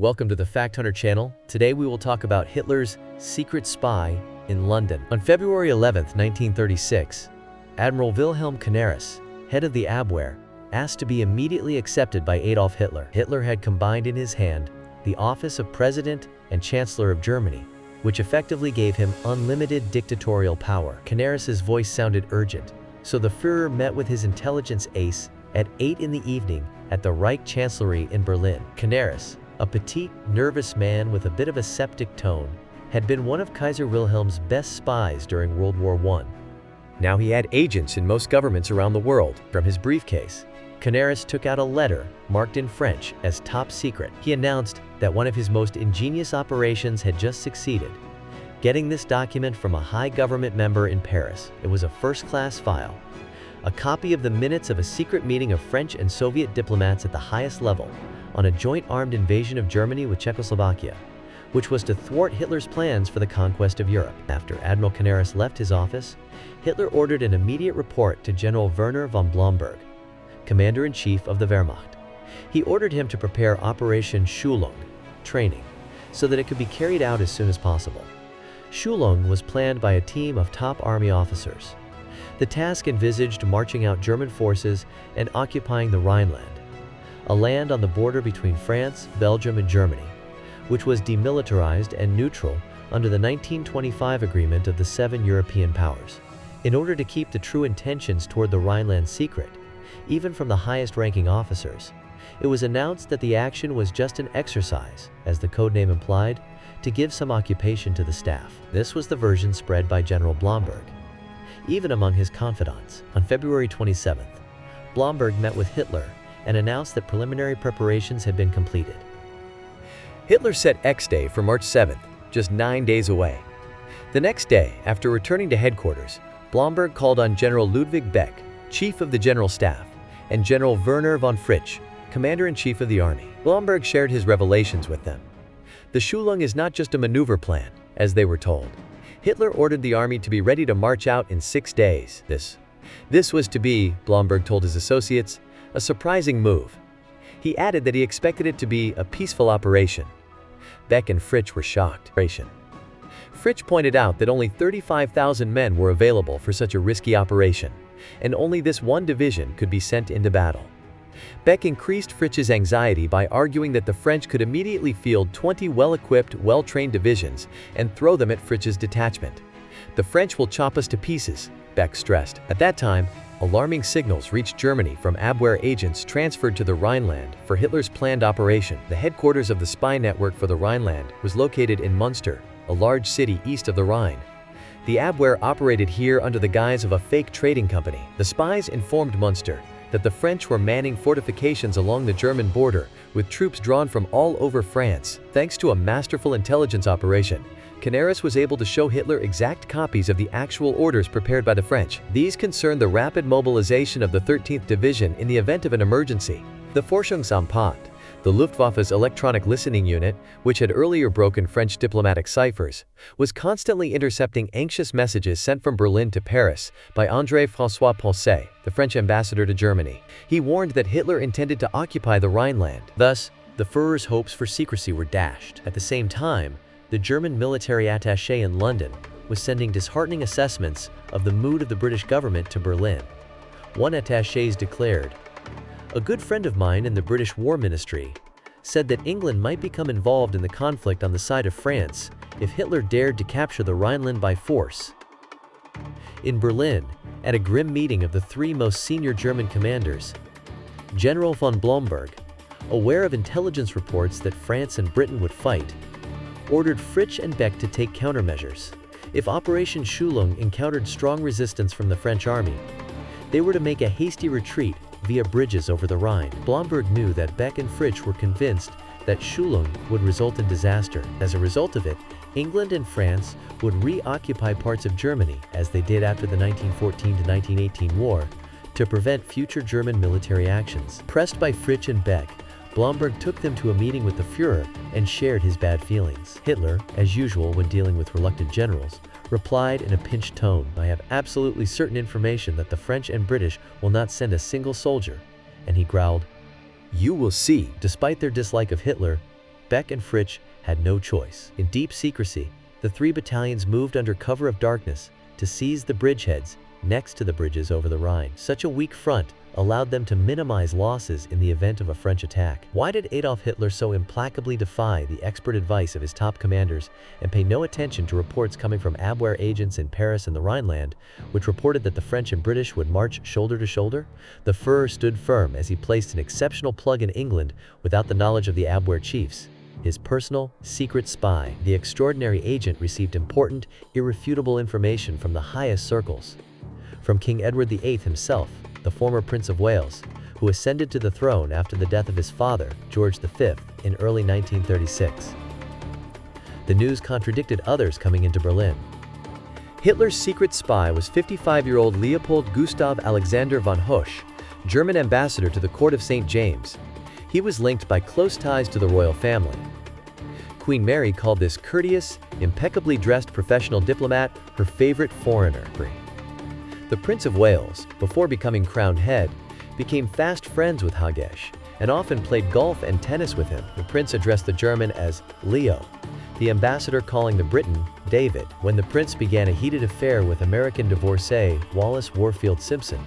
Welcome to the Fact Hunter channel. Today we will talk about Hitler's secret spy in London. On February 11, 1936, Admiral Wilhelm Canaris, head of the Abwehr, asked to be immediately accepted by Adolf Hitler. Hitler had combined in his hand the office of President and Chancellor of Germany, which effectively gave him unlimited dictatorial power. Canaris's voice sounded urgent, so the Führer met with his intelligence ace at 8 in the evening at the Reich Chancellery in Berlin. Canaris, a petite, nervous man with a bit of a septic tone, had been one of Kaiser Wilhelm's best spies during World War I. Now he had agents in most governments around the world. From his briefcase, Canaris took out a letter marked in French as top secret. He announced that one of his most ingenious operations had just succeeded, getting this document from a high government member in Paris. It was a first-class file, a copy of the minutes of a secret meeting of French and Soviet diplomats at the highest level on a joint armed invasion of Germany with Czechoslovakia, which was to thwart Hitler's plans for the conquest of Europe. After Admiral Canaris left his office, Hitler ordered an immediate report to General Werner von Blomberg, Commander-in-Chief of the Wehrmacht. He ordered him to prepare Operation Schulung, training, so that it could be carried out as soon as possible. Schulung was planned by a team of top army officers. The task envisaged marching out German forces and occupying the Rhineland, a land on the border between France, Belgium, and Germany, which was demilitarized and neutral under the 1925 agreement of the 7 European powers. In order to keep the true intentions toward the Rhineland secret, even from the highest-ranking officers, it was announced that the action was just an exercise, as the codename implied, to give some occupation to the staff. This was the version spread by General Blomberg, even among his confidants. On February 27th, Blomberg met with Hitler and announced that preliminary preparations had been completed. Hitler set X Day for March 7th, just 9 days away. The next day, after returning to headquarters, Blomberg called on General Ludwig Beck, Chief of the General Staff, and General Werner von Fritsch, Commander-in-Chief of the Army. Blomberg shared his revelations with them. The Schulung is not just a maneuver plan, as they were told. Hitler ordered the army to be ready to march out in 6 days. This was to be, Blomberg told his associates, a surprising move. He added that he expected it to be a peaceful operation. Beck and Fritsch were shocked. Fritsch pointed out that only 35,000 men were available for such a risky operation, and only this one division could be sent into battle. Beck increased Fritsch's anxiety by arguing that the French could immediately field 20 well-equipped, well-trained divisions and throw them at Fritsch's detachment. "The French will chop us to pieces," Beck stressed. At that time, alarming signals reached Germany from Abwehr agents transferred to the Rhineland for Hitler's planned operation. The headquarters of the spy network for the Rhineland was located in Munster, a large city east of the Rhine. The Abwehr operated here under the guise of a fake trading company. The spies informed Munster that the French were manning fortifications along the German border with troops drawn from all over France. Thanks to a masterful intelligence operation, Canaris was able to show Hitler exact copies of the actual orders prepared by the French. These concerned the rapid mobilization of the 13th Division in the event of an emergency. The Forschungsamt, the Luftwaffe's electronic listening unit, which had earlier broken French diplomatic ciphers, was constantly intercepting anxious messages sent from Berlin to Paris by André-François Poncet, the French ambassador to Germany. He warned that Hitler intended to occupy the Rhineland. Thus, the Führer's hopes for secrecy were dashed. At the same time, the German military attaché in London was sending disheartening assessments of the mood of the British government to Berlin. One attaché declared, "A good friend of mine in the British War Ministry said that England might become involved in the conflict on the side of France if Hitler dared to capture the Rhineland by force." In Berlin, at a grim meeting of the 3 most senior German commanders, General von Blomberg, aware of intelligence reports that France and Britain would fight, ordered Fritsch and Beck to take countermeasures. If Operation Schulung encountered strong resistance from the French army, they were to make a hasty retreat via bridges over the Rhine. Blomberg knew that Beck and Fritsch were convinced that Schulung would result in disaster. As a result of it, England and France would reoccupy parts of Germany, as they did after the 1914 to 1918 war, to prevent future German military actions. Pressed by Fritsch and Beck, Blomberg took them to a meeting with the Führer and shared his bad feelings. Hitler, as usual when dealing with reluctant generals, replied in a pinched tone, "I have absolutely certain information that the French and British will not send a single soldier," and he growled, "You will see." Despite their dislike of Hitler, Beck and Fritsch had no choice. In deep secrecy, the 3 battalions moved under cover of darkness to seize the bridgeheads next to the bridges over the Rhine. Such a weak front allowed them to minimize losses in the event of a French attack. Why did Adolf Hitler so implacably defy the expert advice of his top commanders and pay no attention to reports coming from Abwehr agents in Paris and the Rhineland, which reported that the French and British would march shoulder to shoulder? The Führer stood firm as he placed an exceptional plug in England without the knowledge of the Abwehr chiefs. His personal, secret spy, the extraordinary agent, received important, irrefutable information from the highest circles. From King Edward VIII himself, the former Prince of Wales, who ascended to the throne after the death of his father, George V, in early 1936. The news contradicted others coming into Berlin. Hitler's secret spy was 55-year-old Leopold Gustav Alexander von Husch, German ambassador to the court of St. James. He was linked by close ties to the royal family. Queen Mary called this courteous, impeccably dressed professional diplomat her favorite foreigner. The Prince of Wales, before becoming crowned head, became fast friends with Hagesh and often played golf and tennis with him. The prince addressed the German as Leo, the ambassador calling the Briton David. When the prince began a heated affair with American divorcee Wallace Warfield Simpson,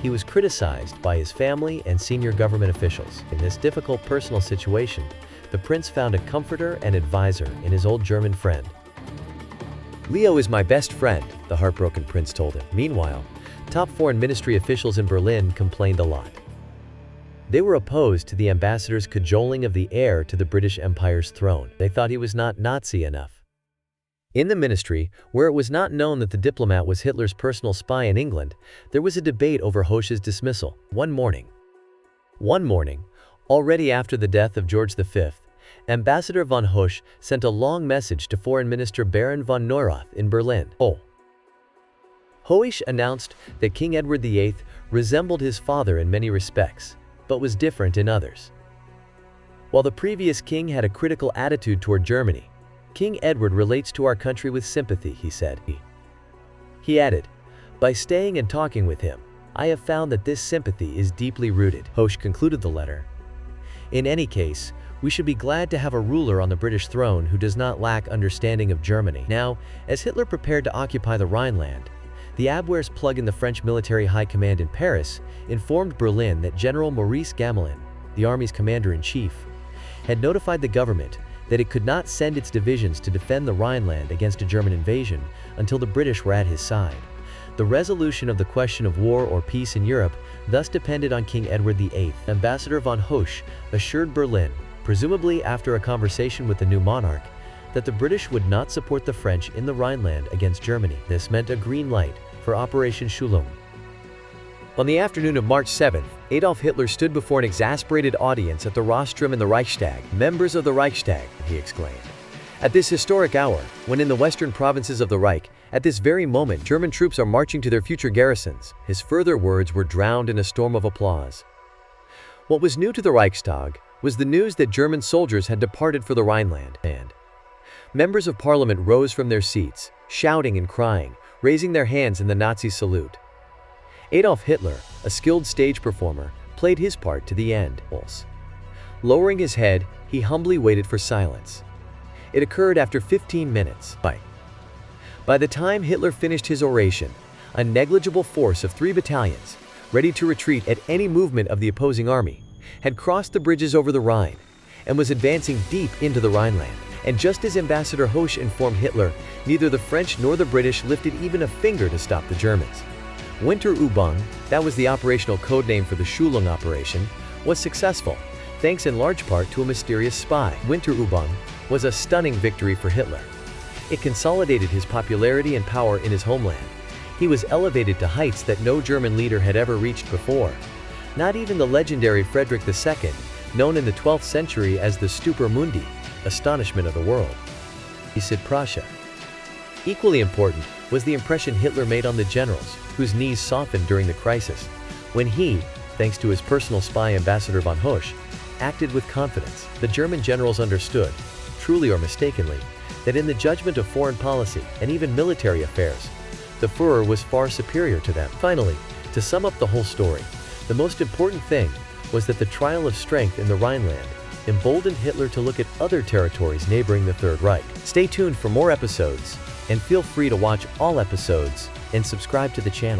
he was criticized by his family and senior government officials. In this difficult personal situation, the prince found a comforter and advisor in his old German friend. "Leo is my best friend," the heartbroken prince told him. Meanwhile, top foreign ministry officials in Berlin complained a lot. They were opposed to the ambassador's cajoling of the heir to the British Empire's throne. They thought he was not Nazi enough. In the ministry, where it was not known that the diplomat was Hitler's personal spy in England, there was a debate over Hosch's dismissal. One morning, already after the death of George V, Ambassador von Husch sent a long message to Foreign Minister Baron von Neurath in Berlin. Hosch announced that King Edward VIII resembled his father in many respects, but was different in others. While the previous king had a critical attitude toward Germany, King Edward relates to our country with sympathy, he said. He added, "By staying and talking with him, I have found that this sympathy is deeply rooted." Hosch concluded the letter, "In any case, we should be glad to have a ruler on the British throne who does not lack understanding of Germany." Now, as Hitler prepared to occupy the Rhineland, the Abwehr's plug in the French military high command in Paris informed Berlin that General Maurice Gamelin, the army's commander-in-chief, had notified the government that it could not send its divisions to defend the Rhineland against a German invasion until the British were at his side. The resolution of the question of war or peace in Europe thus depended on King Edward VIII. Ambassador von Husch assured Berlin, presumably after a conversation with the new monarch, that the British would not support the French in the Rhineland against Germany. This meant a green light for Operation Schulung. On the afternoon of March 7th, Adolf Hitler stood before an exasperated audience at the rostrum in the Reichstag. "Members of the Reichstag," he exclaimed. "At this historic hour, when in the western provinces of the Reich, at this very moment, German troops are marching to their future garrisons." His further words were drowned in a storm of applause. What was new to the Reichstag was the news that German soldiers had departed for the Rhineland. And members of parliament rose from their seats, shouting and crying, raising their hands in the Nazi salute. Adolf Hitler, a skilled stage performer, played his part to the end. Lowering his head, he humbly waited for silence. It occurred after 15 minutes. By the time Hitler finished his oration, a negligible force of 3 battalions, ready to retreat at any movement of the opposing army, had crossed the bridges over the Rhine and was advancing deep into the Rhineland. And just as Ambassador Hosch informed Hitler, neither the French nor the British lifted even a finger to stop the Germans. Winterübung, that was the operational codename for the Schulung operation, was successful, thanks in large part to a mysterious spy. Winterübung was a stunning victory for Hitler. It consolidated his popularity and power in his homeland. He was elevated to heights that no German leader had ever reached before. Not even the legendary Frederick II, known in the 12th century as the Stupor Mundi, astonishment of the world. He said Prussia. Equally important was the impression Hitler made on the generals, whose knees softened during the crisis, when he, thanks to his personal spy Ambassador von Husch, acted with confidence. The German generals understood, truly or mistakenly, that in the judgment of foreign policy and even military affairs, the Führer was far superior to them. Finally, to sum up the whole story, the most important thing was that the trial of strength in the Rhineland emboldened Hitler to look at other territories neighboring the Third Reich. Stay tuned for more episodes, and feel free to watch all episodes and subscribe to the channel.